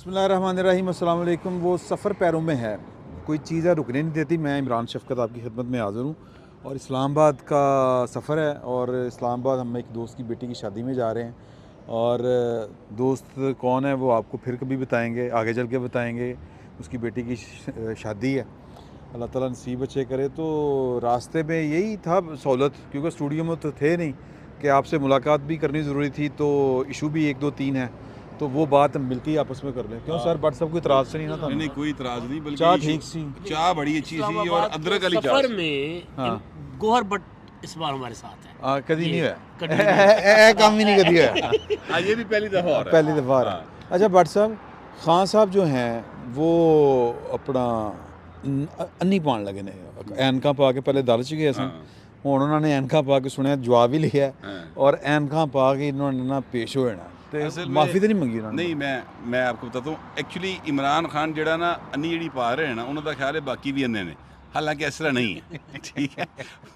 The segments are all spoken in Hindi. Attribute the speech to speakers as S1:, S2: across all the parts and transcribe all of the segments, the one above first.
S1: बिस्मिल्लाहिर्रहमानिर्रहीम, अस्सलाम वालेकुम। वो सफ़र पैरों में है, कोई चीज़ है रुकने नहीं देती। मैं इमरान शफ़क़त आपकी खिदमत में हाज़िर हूँ और इस्लामाबाद का सफ़र है और इस्लामाबाद हम एक दोस्त की बेटी की शादी में जा रहे हैं। और दोस्त कौन है वो आपको फिर कभी बताएंगे, आगे चल के बताएंगे। उसकी बेटी की शादी है, अल्लाह ताला नसीब अच्छे करे। तो रास्ते में यही था सहूलत, क्योंकि स्टूडियो में तो थे नहीं कि आपसे मुलाकात भी करनी ज़रूरी थी, तो इशू भी 1 2 3 है, तो वो बात हम मिलकर ही आपस में कर लें। क्यों सर, व्हाट्सएप कोई इतराज़ से नहीं ना था?
S2: नहीं कोई इतराज़ नहीं, बल्कि
S1: चाय ठीक सी,
S2: चाय बड़ी अच्छी सी और अदरक वाली चाय
S3: सफर
S2: सी।
S3: में
S1: हाँ।
S3: गोहर बट इस बार हमारे साथ है।
S1: कभी नहीं
S3: ये
S1: है
S3: कभी नहीं।
S1: काम ही नहीं कभी है
S2: हाँ, ये भी पहली दफ़ा हो रहा है।
S1: पहली दफ़ा आ रहा है। अच्छा भट्ट साहब, खान साहब जो हैं वो अपना अन्नी पान लगे ने, ऐनका पा के पहले दल च गए सन, हुण उन्होंने ऐनका पा के सुनिया जवाब ही लिया और ऐनका पा के इन्होंने ना पेश हो जाना,
S2: असल
S1: तो
S2: में-
S1: माफ़ी तो नहीं मंगी उन्होंने?
S2: नहीं, मैं आपको बताता हूँ, एक्चुअली इमरान खान जड़ा ना अन्नी जी पा रहे हैं ना, उन्होंने ख्याल है बाकी भी अन्ने ने, हालांकि इस तरह नहीं है। ठीक है,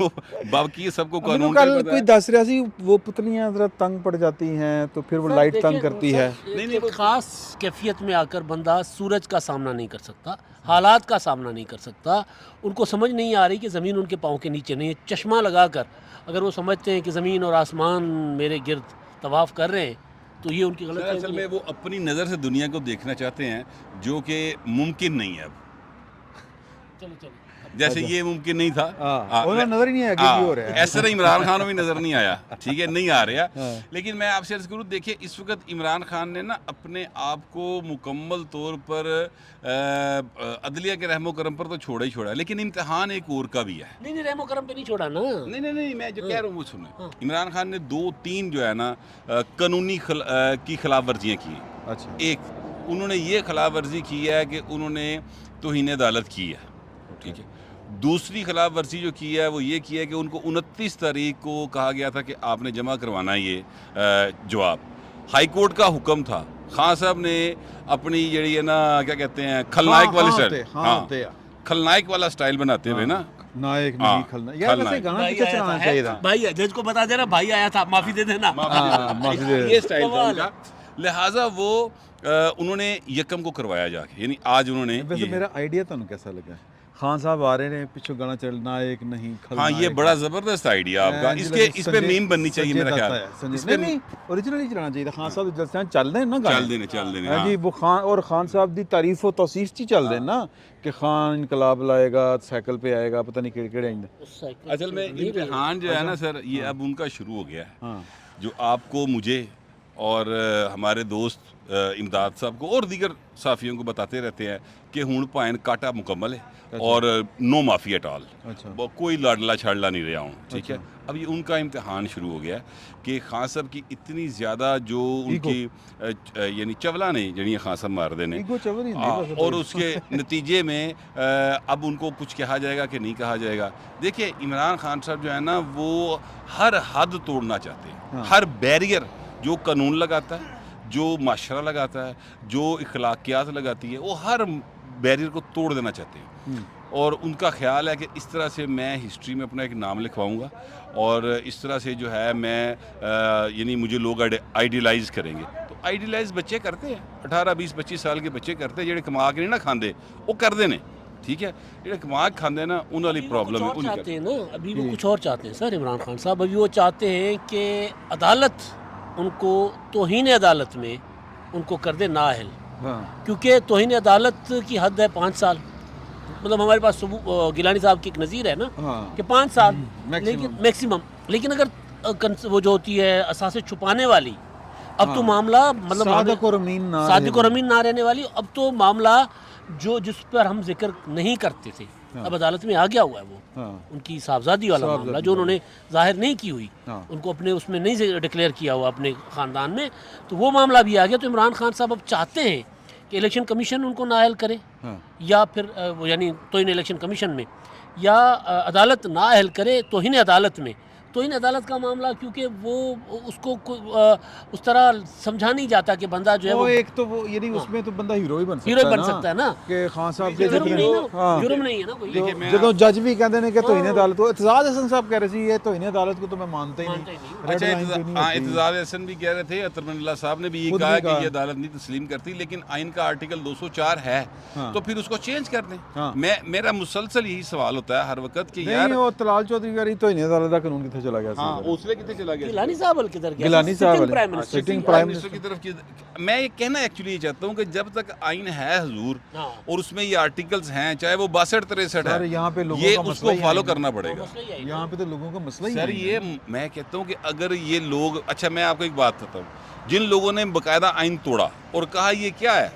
S2: वो बाकी सबको
S1: मैनू
S2: कानून
S1: कल
S2: का पता
S1: कोई
S2: है।
S1: दस रहा सी वो पुतलियां जरा तंग पड़ जाती हैं तो फिर वो
S3: सर,
S1: लाइट
S3: देखिए,
S1: तंग करती है।
S3: नहीं, एक खास कैफियत में आकर बंदा सूरज का सामना नहीं कर सकता, हालात का सामना नहीं कर सकता। उनको समझ नहीं आ रही कि ज़मीन उनके पाँव के नीचे नहीं है। चश्मा लगाकर अगर वो समझते हैं कि ज़मीन और आसमान मेरे गिर्द तवाफ़ कर रहे हैं, तो ये उनकी गलत
S2: असल में वो अपनी नज़र से दुनिया को देखना चाहते हैं, जो कि मुमकिन नहीं है अब।
S3: चलो चलो।
S2: जैसे ये मुमकिन नहीं था।
S1: उन्हें नजर ही नहीं आया कि ये हो रहा है।
S2: ऐसे तरह इमरान खान को भी नज़र नहीं आया, ठीक है, नहीं आ रहा।
S1: हाँ।
S2: लेकिन मैं आपसे अर्ज़ करूँ, देखिए इस वक्त इमरान खान ने ना अपने आप को मुकम्मल तौर पर अदलिया के रहमो करम पर तो छोड़ा ही छोड़ा है, लेकिन इम्तिहान एक और का भी है।
S3: नहीं, रहमो करम पे नहीं छोड़ा ना।
S2: नहीं, मैं जो कह रहा हूँ वो सुने।
S3: हाँ।
S2: इमरान खान ने 2-3 जो है ना कानूनी की खिलाफ वर्जियाँ की हैं।
S1: अच्छा,
S2: एक उन्होंने ये खिलाफ वर्जी की है कि उन्होंने तौहीन अदालत की है, ठीक है। दूसरी खिलाफ वर्जी जो की है वो ये की है कि उनको 29 तारीख को कहा गया था कि आपने जमा करवाना है ये जवाब। हाई कोर्ट का हुक्म था, खान साहब ने अपनी जड़ी है ना, क्या कहते हैं, खलनायक वाली स्टाइल, खलनायक वाला स्टाइल बनाते हुए ना,
S1: नायक
S2: हाँ,
S1: नहीं खलनायक। यार वैसे
S2: खलनायक।
S1: गाना
S3: भाई
S1: पीछे
S3: आया
S1: चलाना
S3: था,
S1: चाहिए था।
S3: भाई जज को बता देना, भाई आया था, माफ़ी दे देना।
S1: माफ़ी दे
S2: ये स्टाइल था
S3: कमाल
S2: उनका। लिहाजा वो उन्होंने यकम को करवाया जाके, यानी आज उन्होंने
S1: वैसे
S2: ये-
S1: मेरा आइडिया तो कैसा लगा? खान साहब आ रहे हैं, पीछे गाना चल नायक नहीं
S2: हाँ,
S1: खलनायक।
S2: ये बड़ा ज़बरदस्त आइडिया आपका। इसके इस पे मीम बननी चाहिए मेरा ख्याल। इस पे
S1: नहीं, ओरिजिनली चलाना चाहिए था। खान साहब जलसे चल रहे हैं ना गाने।
S2: चल देने
S1: हाँ
S2: हाँ।
S1: जी, वो खान और खान साहब दी तारीफ और तौसीफ ची चल रहे हैं ना कि खान इनकलाब लाएगा, साइकिल पे आएगा, पता नहीं केड़े आएंगे।
S2: असल में इम्तिहान जो है ना सर, ये अब उनका शुरू हो गया है,
S1: हाँ,
S2: जो आपको, मुझे और हमारे दोस्त इमदाद साहब को और दीगर साफियों को बताते रहते हैं कि हुण भाएं काटा मुकम्मल है और नो माफ़ी एट ऑल।
S1: अच्छा।
S2: कोई लाडला छाड़ला नहीं रहा हूँ, ठीक है। अब ये उनका इम्तिहान शुरू हो गया है कि खान साहब की इतनी ज़्यादा जो उनकी यानी चवला ने जड़ी खान साहब मार देने,
S1: ईगो चवर ही नहीं बस।
S2: और उसके नतीजे में अब उनको कुछ कहा जाएगा कि नहीं कहा जाएगा। देखिए इमरान खान साहब जो है ना, वो हर हद तोड़ना चाहते हैं।
S1: हाँ।
S2: हर बैरियर जो कानून लगाता है, जो माशरा लगाता है, जो इखलाकियात लगाती है, वो हर बैरियर को तोड़ देना चाहते हैं। और उनका ख्याल है कि इस तरह से मैं हिस्ट्री में अपना एक नाम लिखवाऊंगा और इस तरह से जो है मैं यानी मुझे लोग आइडियलाइज़ करेंगे। तो आइडियलाइज़ बच्चे करते हैं, 18 20 25 साल के बच्चे करते हैं, जेडे कमा के नहीं ना खाते वो करते हैं, ठीक है। जेडे कमा के खाते ना उन वाली प्रॉब्लम है।
S3: चाहते हैं ना, अभी वो कुछ और चाहते हैं सर इमरान खान साहब। अभी वो चाहते हैं कि अदालत उनको तौहीन अदालत में उनको कर दे नाअहल, क्योंकि तौहीन अदालत की हद है 5 साल। मतलब हमारे पास गिलानी साहब की एक नज़ीर है ना कि 5 साल, लेकिन मैक्सिमम। लेकिन अगर वो जो होती है असासे छुपाने वाली, अब तो मामला मतलब
S1: सादिक और अमीन
S3: ना रहने वाली, अब तो मामला जो जिस पर हम जिक्र नहीं करते थे अब अदालत में आ गया हुआ है वो। उनकी साहबजादी वाला मामला जो उन्होंने जाहिर नहीं की हुई, उनको अपने उसमें नहीं डिक्लेयर किया हुआ अपने ख़ानदान में, तो वो मामला भी आ गया। तो इमरान खान साहब अब चाहते हैं कि इलेक्शन कमीशन उनको नाअहल करे, या फिर वो यानी तौहीन इलेक्शन कमीशन में, या अदालत नाअहल करे तौहीन अदालत में, तौहीन अदालत का मामला, क्योंकि वो उसको उस तरह समझा नहीं जाता कि बंदा जो है
S1: वो
S3: वो
S1: एक तो वो यानी उसमें तो बंदा हीरो ही बन सकता
S3: हीरो
S1: है
S3: बन
S1: ना
S3: सकता है ना,
S1: कि खान साहब के
S3: जुर्म नहीं ना,
S1: हाँ
S3: जुर्म नहीं है ना कोई।
S2: देखिए, मैं
S1: ਜਦੋਂ ਜੱਜ ਵੀ ਕਹਿੰਦੇ ਨੇ ਕਿ ਤੋਹੀਨ ਅਦਾਲਤ को एतजाज हसन साहब कह रहे थे ये तौहीन अदालत को तो मैं मानता ही
S3: मानता ही
S1: नहीं
S3: नहीं।
S1: रेड
S2: अच्छा,
S1: लाइन पे नहीं
S2: हाँ,
S1: होती।
S2: इत्तेजाज हसन भी कह रहे थे, अतरमल्ला साहब ने भी ये
S1: खुद
S2: कहा
S1: भी
S2: कि
S1: कहा।
S2: ये अदालत नहीं तस्लीम करती, लेकिन आइन का आर्टिकल 204 है,
S1: हाँ।
S2: तो फिर उसको चेंज कर दें।
S1: हाँ।
S2: मेरा मुसलसल यही सवाल होता है हर वक्त कि
S1: नहीं
S2: यार
S1: वो तलाल चौधरी का तौहीन अदालत का कानून कितने चला गया
S2: हाँ, उसने कितने चला गया
S3: गिलानी साहब वाले किधर गया?
S1: गिलानी साहब
S3: Sitting
S1: वाले,
S3: Prime Minister,
S1: Sitting
S3: हाँ,
S1: Prime
S2: मिनिस्टर की तरफ की मैं ये कहना एक्चुअली ये चाहता हूँ कि जब तक आइन है हजूर
S3: हाँ।
S2: और उसमें ये आर्टिकल्स हैं, चाहे वो 62-63
S1: सर,
S2: है,
S1: यहाँ पे लोगों
S2: ये
S1: का मसला
S2: उसको
S1: ही
S2: फॉलो
S1: आइन है।
S2: करना पड़ेगा।
S3: मसला ही है।
S1: यहाँ पे तो लोगों का मसला ही
S2: सर
S1: नहीं
S2: ये
S1: है।
S2: मैं कहता हूँ कि अगर ये लोग, अच्छा मैं आपको एक बात बताता हूँ, जिन लोगों ने बाकायदा आइन तोड़ा और कहा ये क्या है,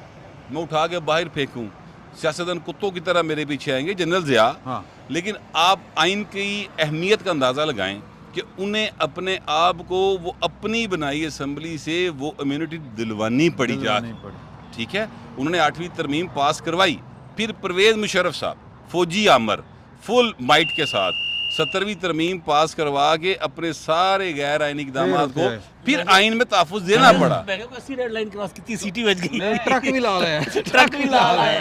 S2: मैं उठा के बाहर फेंकूँ, सियासतदान कुत्तों की तरह मेरे पीछे आएंगे, जनरल ज़िया,
S1: हाँ।
S2: लेकिन आप आइन की अहमियत का अंदाज़ा लगाएं कि उन्हें अपने आप को वो अपनी बनाई असम्बली से वो इम्यूनिटी दिलवानी पड़ी जा,
S1: नहीं पड़ी।
S2: ठीक है, उन्होंने 8वीं तरमीम पास करवाई, फिर परवेज़ मुशर्रफ साहब फौजी आमर फुल माइट के साथ 17वीं तरमीम पास करवा के अपने सारे गैर आइनी इक़दामात को फिर आइन में तहफ़्फ़ुज़ देना पड़ा।
S3: मैंने को अस्सी रेड लाइन क्रॉस की, सीटी बज गई,
S1: ट्रक भी लाल है
S3: ट्रक भी लाल है।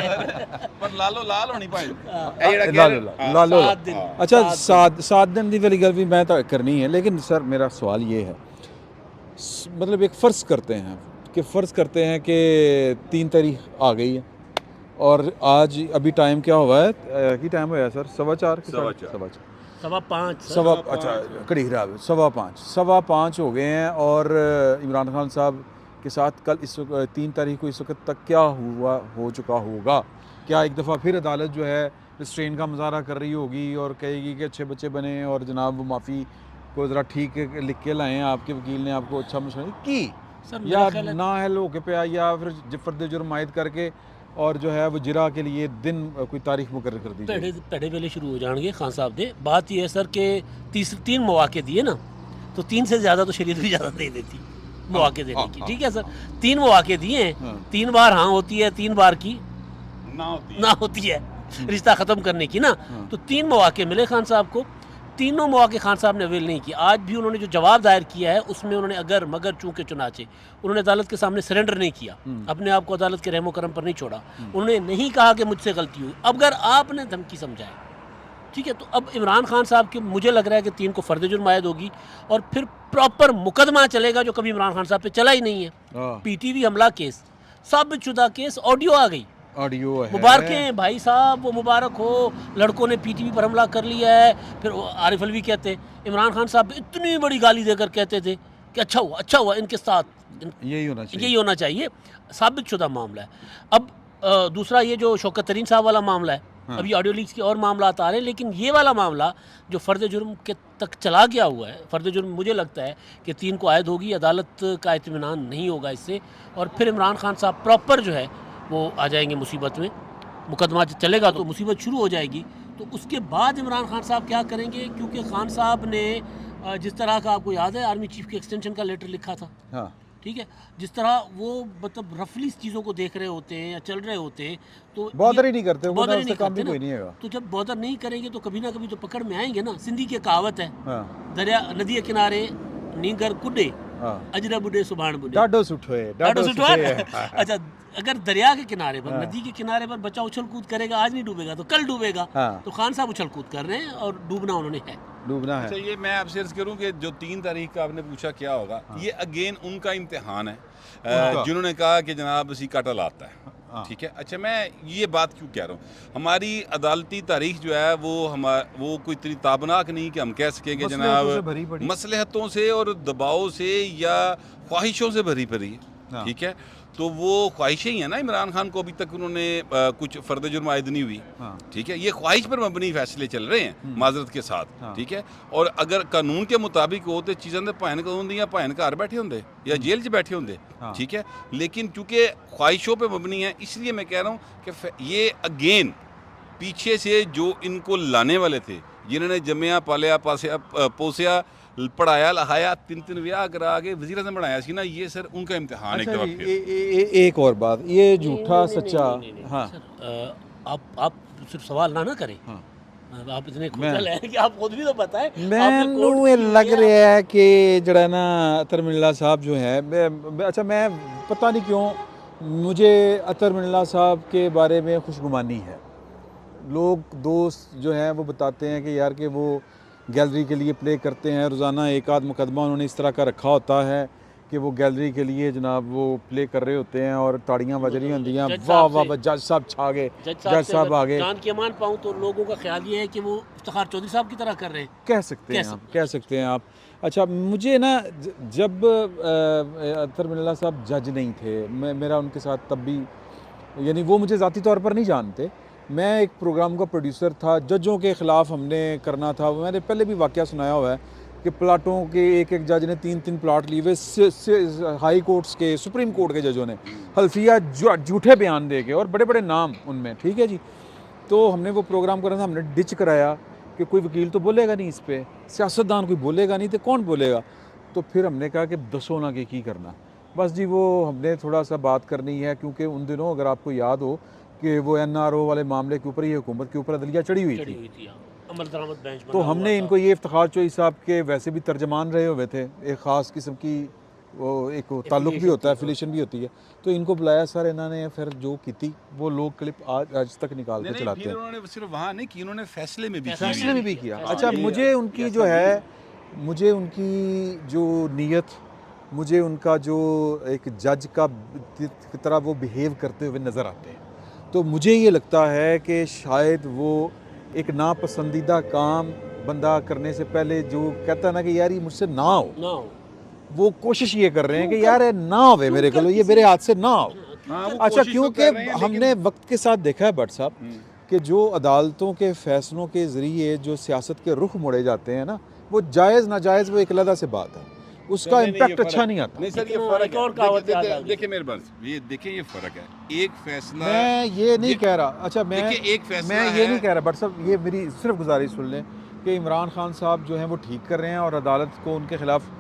S2: पर लालो लाल होनी
S1: लालो
S3: सात दिन।
S1: अच्छा सात दिन की वाली गल भी मैं तो करनी है, लेकिन सर मेरा सवाल ये है, मतलब एक फ़र्ज़ करते हैं कि 3 तारीख आ गई है और आज अभी टाइम क्या हुआ है कि टाइम हुआ है सर 4:15
S3: सवा 5
S1: अच्छा कड़ी खराब है 5:15 हो गए हैं और इमरान खान साहब के साथ कल इस 3 तारीख को इस वक्त तक क्या हो चुका होगा? क्या एक दफ़ा फिर अदालत जो है रिस्ट्रेन का मुजाहरा कर रही होगी और कहेगी कि अच्छे बच्चे बने और जनाब वो माफ़ी को ज़रा ठीक लिख के लाएँ, आपके वकील ने आपको अच्छा मशवरा की
S3: सर,
S1: या
S3: मेरा ख्याल है-
S1: ना है लोग पे या फिर फर्द जुर्म आयद करके और जो है वो जिरा के लिए दिन कोई तारीख मुकर्रर कर दी जाए?
S3: पहले वेले शुरू हो जाएंगे खान साहब दे। बात यह है सर कि 3 मौके दिए ना, तो 3 से ज़्यादा तो शरीयत भी ज़्यादा दे देती मौके देने की, ठीक है सर। 3 मौके दिए हैं, 3 बार हाँ होती है, 3 बार की ना होती है रिश्ता ख़त्म करने की ना, तो 3 मौके मिले खान साहब को। तीनों मौके खान साहब ने अवेल नहीं किया। आज भी उन्होंने जो जवाब दायर किया है उसमें उन्होंने अगर मगर चूंकि चुनाचे उन्होंने अदालत के सामने सरेंडर नहीं किया, अपने आप को अदालत के रहमो करम पर नहीं छोड़ा। उन्होंने नहीं कहा कि मुझसे गलती हुई। अब अगर आपने धमकी समझाए, ठीक है, तो अब इमरान खान साहब के मुझे लग रहा है कि 3 को फर्द जुर्म आयद होगी और फिर प्रॉपर मुकदमा चलेगा जो कभी इमरान खान साहब पे चला ही नहीं है। PTV हमला केस, साबितशुदा केस, ऑडियो आ गई,
S1: ऑडियो है।
S3: मुबारक हैं भाई साहब, वो मुबारक हो, लड़कों ने PTV पर हमला कर लिया है। फिर आरिफ अलवी कहते इमरान खान साहब इतनी बड़ी गाली देकर कहते थे कि अच्छा हुआ इनके साथ यही होना चाहिए। साबितशुदा मामला है। अब दूसरा ये जो शौकत तरीन साहब वाला मामला है, अभी ऑडियो लीक्स के और मामला आ रहे हैं, लेकिन ये वाला मामला जो फ़र्द जुर्म के तक चला गया हुआ है, फ़र्द जुर्म मुझे लगता है कि 3 को आयद होगी, अदालत का इत्मीनान नहीं होगा इससे, और फिर इमरान खान साहब प्रॉपर जो है वो आ जाएंगे मुसीबत में। मुकदमा चलेगा तो मुसीबत शुरू हो जाएगी। तो उसके बाद इमरान खान साहब क्या करेंगे, क्योंकि खान साहब ने जिस तरह का आपको याद है आर्मी चीफ के एक्सटेंशन का लेटर लिखा था,
S1: हाँ।
S3: ठीक है, जिस तरह वो मतलब रफली चीज़ों को देख रहे होते हैं या चल रहे होते हैं, तो
S1: बॉदर ही नहीं करते, वो
S3: बॉदर ही
S1: उससे
S3: नहीं
S1: काम भी
S3: करते
S1: कोई
S3: ना।
S1: नहीं हैगा।
S3: तो जब बॉदर नहीं करेंगे तो कभी ना कभी तो पकड़ में आएंगे ना। सिंधी की कहावत है,
S1: हाँ।
S3: दरिया नदी के किनारे नींगर कुडे
S1: हाँ।
S3: अजरा बुडे सुभान बुडे
S1: डाडो सुठो है,
S3: डाडो सुठो है। अच्छा, अगर दरिया के किनारे पर, नदी के किनारे पर बच्चा उछल कूद करेगा, आज नहीं डूबेगा तो कल डूबेगा।
S1: हाँ।
S3: तो खान साहब उछल कूद कर रहे हैं और डूबना उन्होंने है।
S1: डूबना है।
S2: अच्छा, ये मैं आपसे अर्ज करूं कि जो 3 तारीख का आपने पूछा क्या होगा, ये अगेन उनका इम्तिहान है जिन्होंने कहा कि जनाब इसी काटा लाता है, ठीक है। अच्छा, मैं ये बात क्यों कह रहा हूँ, हमारी अदालती तारीख जो है वो कोई इतनी ताबनाक नहीं कि हम कह सकें कि जनाब मसलहतों से और दबाव से या ख्वाहिशों से भरी पड़ी है, ठीक है। तो वो ख्वाहिशें ही हैं ना, इमरान खान को अभी तक उन्होंने कुछ फ़र्द जुर्म आयद नहीं हुई, ठीक है। ये ख्वाहिश पर मबनी फैसले चल रहे हैं माजरत के साथ, ठीक है। और अगर कानून के मुताबिक हो तो चीज़ों के भाएं कानून दी या भाएं घर बैठे होंगे या जेल च बैठे होंगे, ठीक है। लेकिन चूँकि ख्वाहिशों पर मबनी है, इसलिए मैं कह रहा हूँ कि ये अगेन पीछे से जो इनको लाने वाले थे, जिन्होंने जमिया पालिया पोसिया पढ़ाया लिखाया 3 ब्याह करा के वज़ीर आज़म बनाया सी ना, ये सर उनका इम्तिहान है।
S1: एक और बात, ये झूठा सच्चा, हाँ
S3: आप सिर्फ सवाल ना करें, आप इतने खुजल हैं कि आप खुद भी तो बताएं। आपने
S1: ਮੈਨੂੰ
S3: कोर्ट
S1: ਇਹ
S3: की
S1: ਲੱਗ
S3: है,
S1: ਰਿਹਾ ਹੈ ਕਿ ਜਿਹੜਾ ਨਾ ਅਤਰ ਮਿੱਲਾ ਸਾਹਿਬ जो है अच्छा मैं पता नहीं क्यों मुझे अतर मिल्ला साहब के बारे में खुशगुमानी है। लोग दोस्त जो हैं वो बताते हैं कि यार कि वो गैलरी के लिए प्ले करते हैं, रोज़ाना एक आध मुकदमा उन्होंने इस तरह का रखा होता है कि वो गैलरी के लिए जनाब वो प्ले कर रहे होते हैं और ताड़ियाँ बज रही होती हैं,
S3: जज
S1: वाह
S3: साहब
S1: वाह
S3: से-
S1: वाह, जज साहब छा गए,
S3: जज
S1: जज
S3: से
S1: साहब
S3: अगर
S1: आ गए।
S3: जान के मान पाऊँ तो लोगों का ख्याल ये है कि वो इफ्तिखार चौधरी साहब की तरह कर रहे हैं।
S1: कह सकते हैं आप, कह सकते हैं आप। अच्छा मुझे ना जब अतर मिल्ला साहब जज नहीं थे, मेरा उनके साथ तब भी यानी वो मुझे ज़ाती तौर पर नहीं जानते, मैं एक प्रोग्राम का प्रोड्यूसर था, जजों के ख़िलाफ़ हमने करना था। मैंने पहले भी वाक़या सुनाया हुआ है कि प्लाटों के एक एक जज ने 3-3 प्लाट लिए हुए हाई कोर्ट्स के, सुप्रीम कोर्ट के जजों ने हल्फिया झूठे बयान दे के और बड़े बड़े नाम उनमें, ठीक है जी। तो हमने वो प्रोग्राम करना था, हमने डिच कराया कि कोई वकील तो बोलेगा नहीं इस पर, सियासतदान कोई बोलेगा नहीं तो कौन बोलेगा। तो फिर हमने कहा कि दसो ना कि करना, बस जी वो हमने थोड़ा सा बात करनी है, क्योंकि उन दिनों अगर आपको याद हो कि वो NRO वाले मामले के ऊपर ही हुकूमत के ऊपर अदलिया चढ़ी हुई थी,
S3: हाँ। अमल दरामद बेंच
S1: तो
S3: बना
S1: हमने
S3: हुआ
S1: इनको ये इफ्तिखार चौधरी साहब के वैसे भी तर्जमान रहे हुए थे, एक ख़ास किस्म की वो एक ताल्लुक भी होता है, एफिलिएशन भी होती है, तो इनको बुलाया सर, इन्होंने फिर जो की थी वो लोग क्लिप आज तक निकाल के चलाते
S2: फिर
S1: हैं।
S2: उन्होंने सिर्फ वहाँ नहीं की, उन्होंने फैसले में भी की
S1: फैसले
S2: हुई
S1: में
S2: है।
S1: भी किया।
S3: फैसले
S1: अच्छा
S3: में
S1: मुझे उनकी जो है, मुझे उनकी जो नीयत, मुझे उनका जो एक जज का की तरह वो बिहेव करते हुए नज़र आते हैं, तो मुझे ये लगता है कि शायद वो एक नापसंदीदा काम बंदा करने से पहले जो कहता है ना कि यार ये मुझसे ना हो,
S3: ना हो।
S1: वो कोशिश ये कर रहे हैं कि यार ये ना होवे मेरे को, ये मेरे हाथ से ना हो।
S2: हाँ, वो
S1: अच्छा
S2: कोशिश तो
S1: क्योंकि
S2: कर रहे हैं,
S1: हमने वक्त के साथ देखा है भट्ट साहब कि जो अदालतों के फैसलों के ज़रिए जो सियासत के रुख मोड़े जाते हैं ना, वो जायज़ नाजायज़ वो एक अलग से बात है, उसका इम्पैक्ट अच्छा नहीं आता।
S2: नहीं सर, ये
S3: लेकिन
S2: फर्क
S3: एक और कहावत याद आ गई।
S2: देखिए मेरे पास ये देखिए ये फर्क है, एक फैसला
S1: मैं ये नहीं कह रहा, अच्छा मैं
S2: देखिए, एक फैसला
S1: मैं ये
S2: है-
S1: नहीं कह रहा भट्ट साहब, ये मेरी सिर्फ गुजारिश सुन लें कि इमरान खान साहब जो हैं वो ठीक कर रहे हैं और अदालत को उनके ख़िलाफ़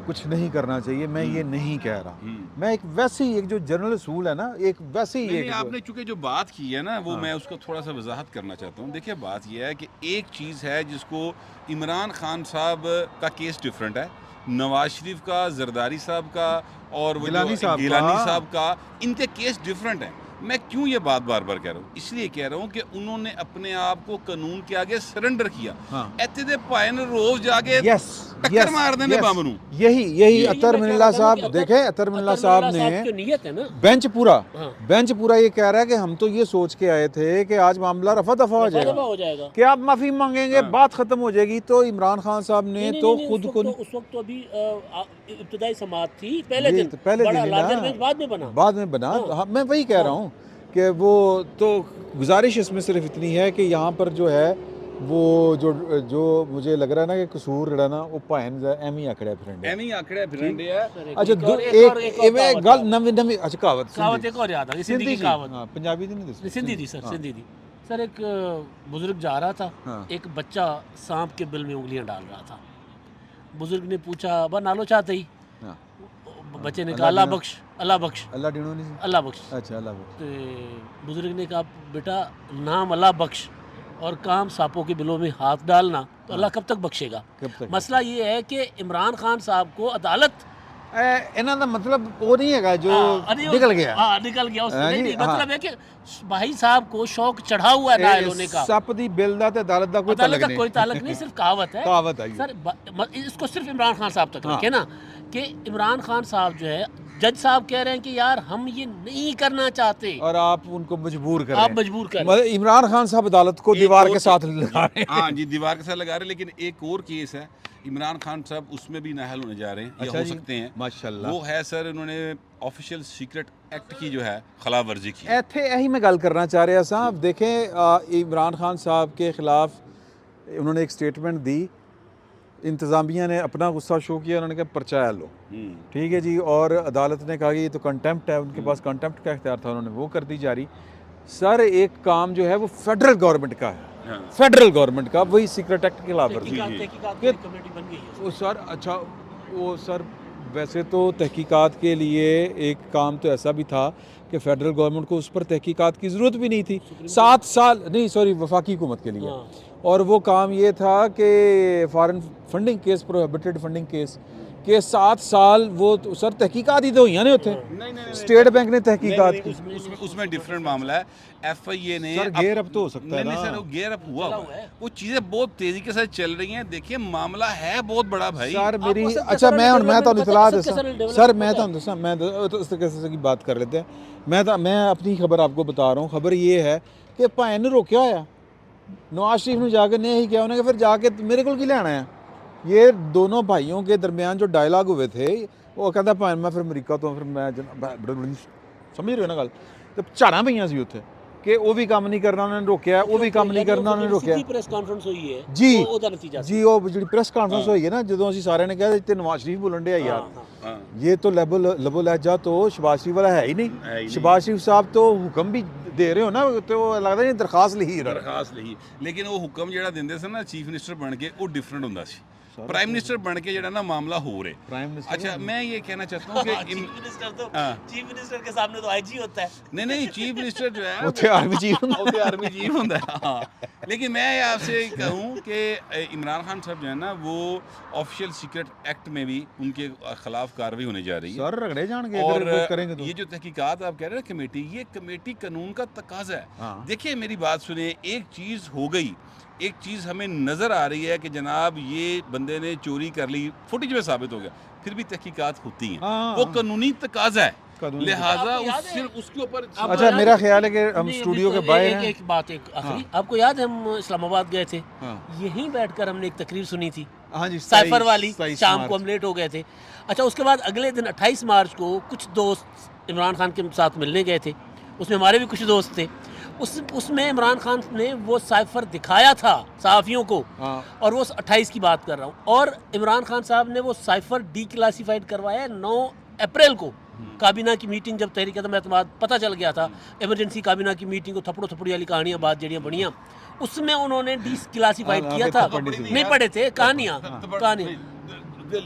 S1: कुछ नहीं करना चाहिए, मैं ये नहीं कह रहा। मैं एक वैसे ही एक जो जनरल असूल है ना, एक वैसे ही
S2: नहीं,
S1: एक
S2: नहीं, आपने चूंकि जो बात की है ना वो
S1: हाँ।
S2: मैं उसको थोड़ा सा वजाहत करना चाहता हूँ। देखिए बात यह है कि एक चीज़ है जिसको इमरान खान साहब का केस डिफरेंट है, नवाज शरीफ का, जरदारी साहब का और वो
S1: गिलानी साहब
S2: गिलानी
S1: का।
S2: साहब का, इनके केस डिफरेंट हैं। मैं क्यों ये बात बार बार कह रहा हूँ, इसलिए कह रहा हूँ कि उन्होंने अपने आप को कानून के आगे सरेंडर किया।
S1: हाँ।
S2: इत्थे दे भाई ने रोज जाके
S1: यस
S2: टक्कर मार देने बम नूं।
S1: यही अतर मिल्ला साहब देखे, अतर मिल्ला साहब ने
S3: की नीयत है ना।
S1: बेंच
S3: हाँ।
S1: पूरा ये कह रहा है कि हम तो ये सोच के आए थे कि आज मामला रफा दफा हो
S3: दफा
S1: जाएगा,
S3: हो जाएगा।
S1: कि आप माफी मांगेंगे, बात खत्म हो जाएगी। तो इमरान खान साहब ने
S3: नहीं,
S1: तो
S3: नहीं,
S1: खुद
S3: उस
S1: को
S3: वक्त तो- उस वक्त तो अभी इब्तदाई समाअत थी, पहले
S1: ये
S3: दिन
S1: तो पहले
S3: बड़ा
S1: दिन
S3: लार्जर
S1: ना,
S3: बेंच बाद में बना।
S1: बाद में बना।
S3: हाँ।
S1: हाँ, मैं वही कह रहा हूँ कि वो तो गुजारिश इसमें सिर्फ इतनी है कि यहाँ पर जो है वो जो मुझे लग रहा है ना कि कसूर जड़ा ना वो भाएं एम ही आकड़िया फिरन
S2: एवें ही आंकड़े फिरंडे है।
S1: अच्छा
S3: एक और- एक और
S1: एक
S3: कहावत
S1: गल
S3: याद-
S1: नवी नवी अच्छा कहावत
S3: कहावत एक और याद आ गई, सिंधी की कहावत।
S1: हाँ पंजाबी दी नहीं
S3: नहीं,
S1: दसो
S3: सिंधी थी सर,
S1: हाँ।
S3: सिंधी थी सर। एक बुजुर्ग जा रहा था,
S1: हाँ।
S3: एक बच्चा सांप के बिल में उंगलियां डाल रहा था। बुजुर्ग ने पूछा बा नालो चाहते ही,
S1: हाँ।
S3: बच्चे ने
S1: अल्लाह
S3: कहा अल्लाह
S1: देना।
S3: बख्श, अल्लाह बख्श,
S1: अल्लाह डिनो नहीं
S3: अल्लाह बख्श।
S1: अच्छा अल्लाह बख्श।
S3: तो बुजुर्ग ने कहा बेटा नाम अल्लाह बख्श और काम सांपों के बिलों में हाथ डालना, तो अल्लाह कब तक बख्शेगा।
S1: कब तक
S3: मसला ये है कि इमरान खान साहब को अदालत
S1: इन्हों का मतलब वो नहीं है जो
S3: अरे
S1: निकल गया
S3: हाँ निकल गया उसमें।
S1: हाँ
S3: नहीं,
S1: जी,
S3: नहीं,
S1: हाँ।
S3: मतलब है कि भाई साहब को शौक चढ़ा हुआ है नायल होने का।
S1: सप दी बिल दा ते अदालत दा कोई
S3: अदालत
S1: ताल्लुक
S3: का
S1: नहीं।
S3: कोई ताल्लुक नहीं, सिर्फ कहावत है।
S1: कहावत है ये।
S3: सर इसको सिर्फ इमरान खान साहब तक
S1: हाँ।
S3: रखे ना कि इमरान खान साहब जो है, जज साहब कह रहे हैं कि यार हम ये नहीं करना चाहते,
S1: और आप उनको मजबूर कर रहे
S3: आप
S1: हैं।
S3: मजबूर कर रहे
S1: मतलब इमरान खान साहब अदालत को
S2: एक
S1: दीवार
S2: और
S1: के साथ लगा रहे हैं।
S2: हाँ जी, दीवार के साथ लगा रहे हैं। लेकिन एक और केस है, इमरान खान साहब उसमें भी नाहल होने जा रहे हैं,
S1: अच्छा
S2: या हो
S1: जी,
S2: सकते हैं।
S1: माशाल्लाह।
S2: वो है सर, उन्होंने ऑफिशियल सीक्रेट एक्ट की जो है खिलाफ वर्जी की।
S1: ਇੱਥੇ ਇਹੀ मैं गल करना चाह रहा साहब। देखें इमरान खान साहब के ख़िलाफ़ उन्होंने एक स्टेटमेंट दी, इंतज़ामिया ने अपना गुस्सा शो किया, उन्होंने कहा पर्चा लो, ठीक है जी। और अदालत ने कहा कि ये तो कंटेम्प्ट है, उनके पास कंटेम्प्ट का इख्तियार था, उन्होंने वो कर दी जारी। सर एक काम जो है वो फेडरल गवर्नमेंट का है,
S2: हाँ।
S1: फेडरल गवर्नमेंट का, वही सीक्रेट एक्ट के खिलाफ वर्जी।
S3: तहकीकात की कमेटी बन गई है।
S1: वो सर अच्छा वो सर वैसे तो तहकीकात के लिए एक काम तो ऐसा भी था कि फ़ेडरल गवर्नमेंट को उस पर तहकीकात की ज़रूरत भी नहीं थी। 7 साल नहीं, सॉरी, वफाकी हुकूमत के लिए
S3: हाँ।
S1: और वो काम ये था कि foreign funding case, prohibited funding case के 7 साल वो सर तहकीकात ही तो हुई ने उत्थे, स्टेट बैंक ने तहकीकात की।
S2: उसमें डिफरेंट मामला है। FIA ने
S1: सर गेयर अप तो हो सकता है
S2: नहीं
S1: ना।
S2: सर, वो गेयर अप हुआ है, वो चीज़ें बहुत तेज़ी के साथ चल रही हैं। देखिए मामला है बहुत बड़ा भाई।
S1: सर मेरी
S3: आपको
S1: अच्छा मैं तो इतला
S3: कैसे
S1: दसा
S3: डेवलपमेंट
S1: सर, मैं तो दसा, मैं तो इस तरीके की बात कर लेते हैं। मैं अपनी खबर आपको बता रहा हूँ। खबर ये है कि भाई ने रोकया होया नवाज शरीफ ने जाके नहीं ही किया, उन्हें फिर जाके मेरे को की लेना है। ये दोनों भाइयों के दरमियान जो डायलॉग हुए थे, वो कहता भाई मैं फिर अमरीका तो फिर मैं समझ रहे हो ना गल, तो झाड़ा पईयां सी उत्थे कि वो भी काम नहीं करना उन्होंने रोकया, वो भी काम नहीं करना उन्होंने रोकया
S3: प्रेस ਕਾਨਫਰੰਸ ਹੋਈ ਹੈ
S1: जी
S3: ਉਹਦਾ ਨਤੀਜਾ
S1: जी। वो ਜਿਹੜੀ ਪ੍ਰੈਸ ਕਾਨਫਰੰਸ ਹੋਈ ਹੈ ਨਾ, ਜਦੋਂ ਅਸੀਂ ਸਾਰਿਆਂ ਨੇ ਕਿਹਾ ਤੇ ਨਵਾਜ਼ ਸ਼ਰੀਫ ਬੋਲਣ ਡਿਆ ਯਾਰ,
S2: हाँ,
S1: ये तो लबो लहजा तो शहबाज शरीफ वाला है ही
S2: है ही
S1: नहीं।
S2: नहीं।
S1: शहबाज शरीफ साहब तो हुक्म भी दे रहे हो ना, तो लगता नहीं दरखास्त लिखी है।
S2: दरखास्त ਲਈ ਲੇਕਿਨ ਉਹ ਹੁਕਮ ਜਿਹੜਾ ਦਿੰਦੇ ਸਨ ਨਾ ਚੀਫ ਮਿਨਿਸਟਰ ਬਣ ਕੇ, ਉਹ ਡਿਫਰੈਂਟ ਹੁੰਦਾ ਸੀ। प्राइम मिनिस्टर बन के ਜਿਹੜਾ ਨਾ ਮਾਮਲਾ ਹੋ ਰਿਹਾ।
S1: प्राइम मिनिस्टर
S2: अच्छा मैं ये कहना चाहता हूँ कि
S3: चीफ मिनिस्टर के सामने तो आईजी होता है।
S2: नहीं चीफ मिनिस्टर जो है
S1: ਉੱਥੇ ਆਰਮੀ ਚੀਫ
S2: वो आर्मी चीफ होता है। हाँ, लेकिन मैं आपसे कहूँ कि इमरान खान साहब जो है ना, वो ऑफिशियल सीक्रेट एक्ट में भी उनके खिलाफ कार्रवाई होने जा रही है।
S1: सर रगड़े जाएंगे
S2: और
S1: अगर वो करेंगे तो।
S2: ये जो तहकीकात आप कह रहे हैं ना कमेटी, ये कमेटी कानून का तकाजा है।
S1: हाँ।
S2: देखिए मेरी बात सुनिए, एक चीज़ हो गई, एक चीज़ हमें नज़र आ रही है कि जनाब ये बंदे ने चोरी कर ली, फुटेज में साबित हो गया, फिर भी तहकीकात होती हैं।
S1: हाँ।
S2: वो कानूनी तकाजा है,
S1: कानूनी
S2: लिहाजा
S3: आपको याद है?
S2: सिर्फ उसके ऊपर
S1: अच्छा मेरा ख्याल है कि हम
S3: नहीं,
S1: स्टूडियो
S3: अभी
S1: के
S3: तो
S1: बाहर हैं।
S3: एक बात एक आखिरी, आपको याद है हम इस्लामाबाद गए थे,
S1: हाँ।
S3: यहीं बैठकर हमने एक तकरीर सुनी थी
S1: हाँ जी,
S3: साइफर वाली,
S1: 27
S3: शाम को हम लेट हो गए थे। अच्छा उसके बाद अगले दिन 28 मार्च को कुछ दोस्त इमरान खान के साथ मिलने गए थे, उसमें हमारे भी कुछ दोस्त थे। उसमें इमरान खान ने वो साइफर दिखाया था सहाफ़ियों को,
S1: हाँ।
S3: और वो 28 की बात कर रहा हूँ, और इमरान खान साहब ने वो साइफर डीक्लासिफाइड करवाया 9 अप्रैल को। काबीना की मीटिंग जब तहरीक अदम एतमाद पता चल गया था, इमरजेंसी काबीना की मीटिंग को थपड़ो थपड़ी वाली कहानियाँ बात जड़ियाँ बढ़िया, उसमें उन्होंने डीक्लासिफाइड किया था। नहीं पढ़े थे कहानियाँ, कहानी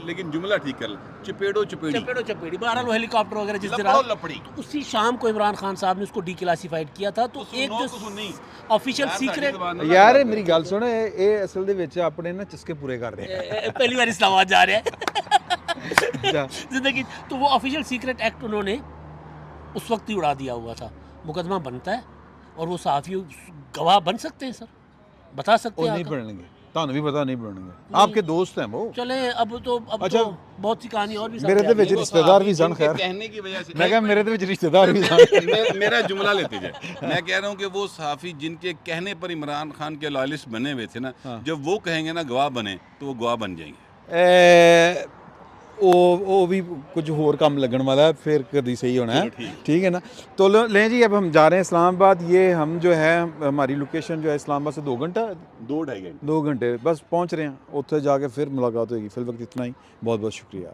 S2: लेकिन जुमला ठीक कर, चपेड़ो चपेड़ी
S3: चपेड़ो चपेड़ी, बहरहाल वो हेलीकॉप्टर वगैरह जिस
S2: लपड़ो
S3: तरह,
S2: लपड़ी।
S3: तो उसी शाम को इमरान खान साहब ने उसको डीक्लासिफाइड किया था। तो एक जो ऑफिशियल सीक्रेट
S1: यार मेरी गल सुन, ਇਹ ਅਸਲ ਦੇ ਵਿੱਚ ਆਪਣੇ ਨਾ ਚਸਕੇ ਪੂਰੇ ਕਰ ਰਹੇ ਆ।
S3: पहली बार इस्लामाबाद जा रहे हैं
S1: अच्छा।
S3: जिंदगी। तो वो ऑफिशियल सीक्रेट एक्ट उन्होंने उस वक्त ही उड़ा दिया हुआ था। मुकदमा बनता है और वो सहाफ़ी गवाह बन सकते हैं सर, बता सकते
S1: ਉਹ
S3: हैं
S1: नहीं
S3: आकर।
S1: ਬਣਨਗੇ, ਤੁਹਾਨੂੰ ਵੀ पता नहीं ਬਣਨਗੇ, आपके दोस्त हैं वो।
S3: चले अब तो
S1: अच्छा।
S3: बहुत सी कहानी और भी
S1: मेरे
S3: सामने
S1: ਦੇ
S3: आ
S1: ਵਿੱਚ
S3: गई है।
S1: ਰਿਸ਼ਤੇਦਾਰ ਵੀ ਸਨ। खैर
S2: कहने की वजह से
S1: मैं कहा मेरे ਦੇ ਵਿੱਚ ਰਿਸ਼ਤੇਦਾਰ ਵੀ ਸਨ।
S2: मेरा जुमला लेते जाए, मैं कह रहा हूँ कि वो सहाफ़ी जिनके कहने पर इमरान खान के लॉयलिस्ट बने हुए थे ना, जब वो कहेंगे ना गवाह बने, तो वो गवाह बन जाएंगे।
S1: वो भी कुछ और काम लगन वाला है, फिर कभी सही होना है, ठीक है ना। तो लें जी, अब हम जा रहे हैं इस्लामाबाद। ये हम जो है हमारी लोकेशन जो है इस्लामाबाद से 2 घंटा
S2: 2-2.5 घंटे
S1: 2 घंटे बस पहुंच रहे हैं, उत्थे जाके फिर मुलाकात होगी। फिल वक्त इतना ही, बहुत बहुत शुक्रिया।